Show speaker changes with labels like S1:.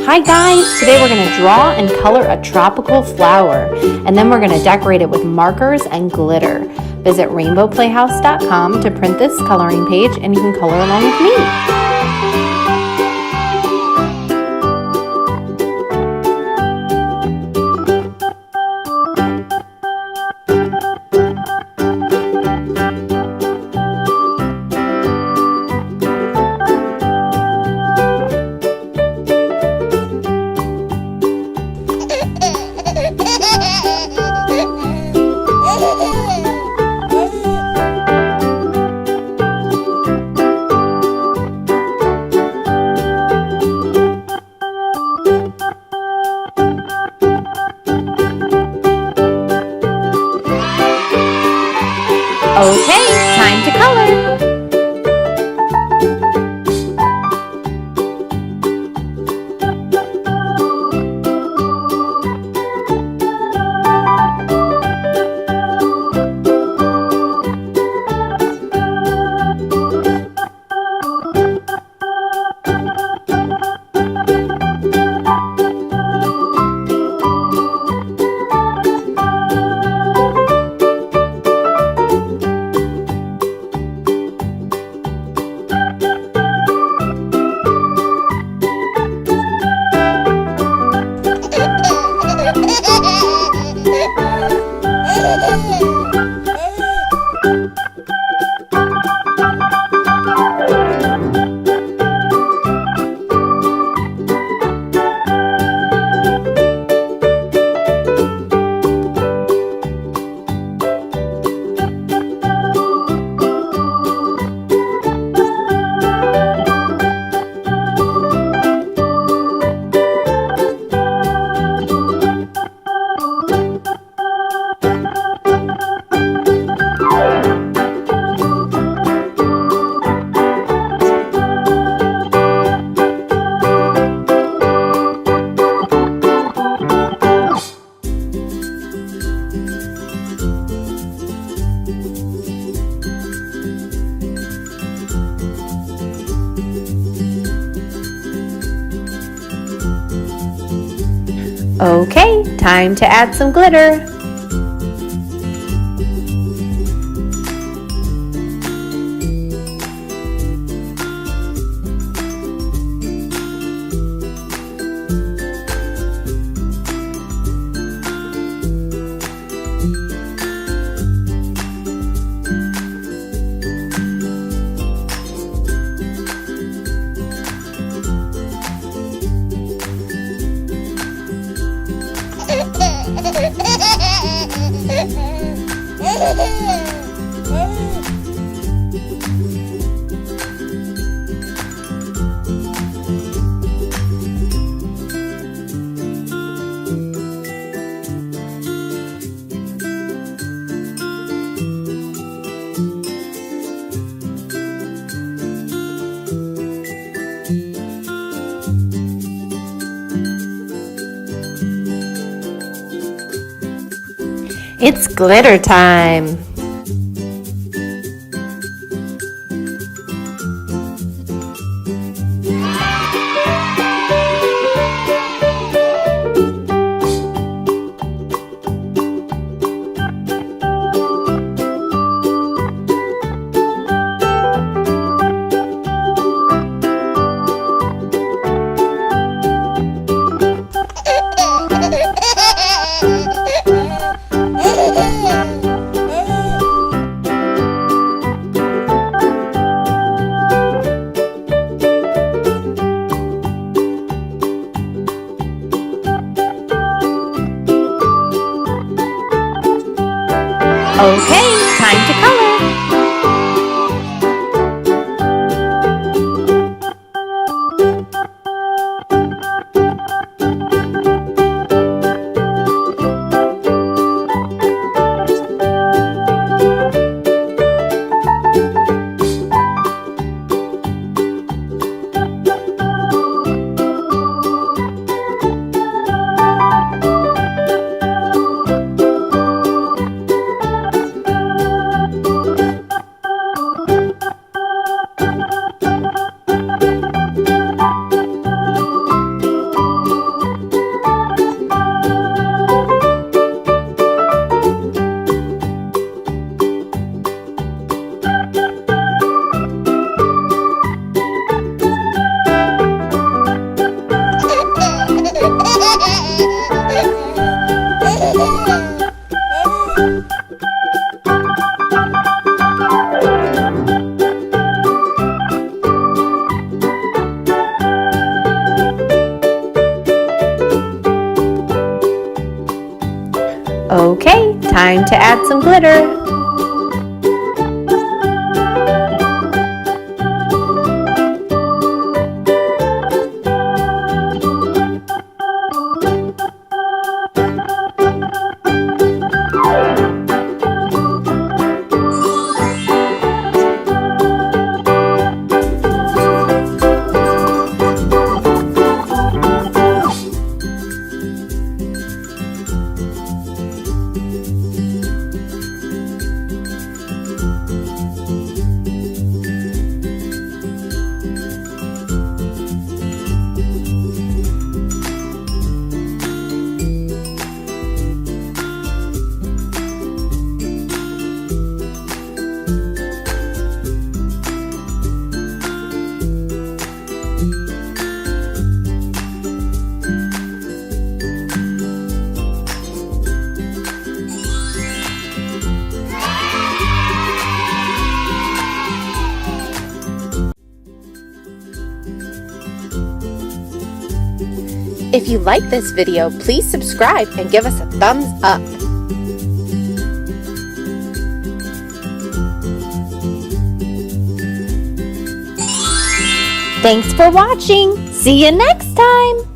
S1: Hi guys, today we're going to draw and color a tropical flower, and then we're going to decorate it with markers and glitter. Visit rainbowplayhouse.com to print this coloring page, and you can color along with me. Okay, time to color. Okay, time to add some glitter. It's glitter time! Okay, time to color. Okay, time to add some glitter. If you like this video, please subscribe and give us a thumbs up. Thanks for watching. See you next time.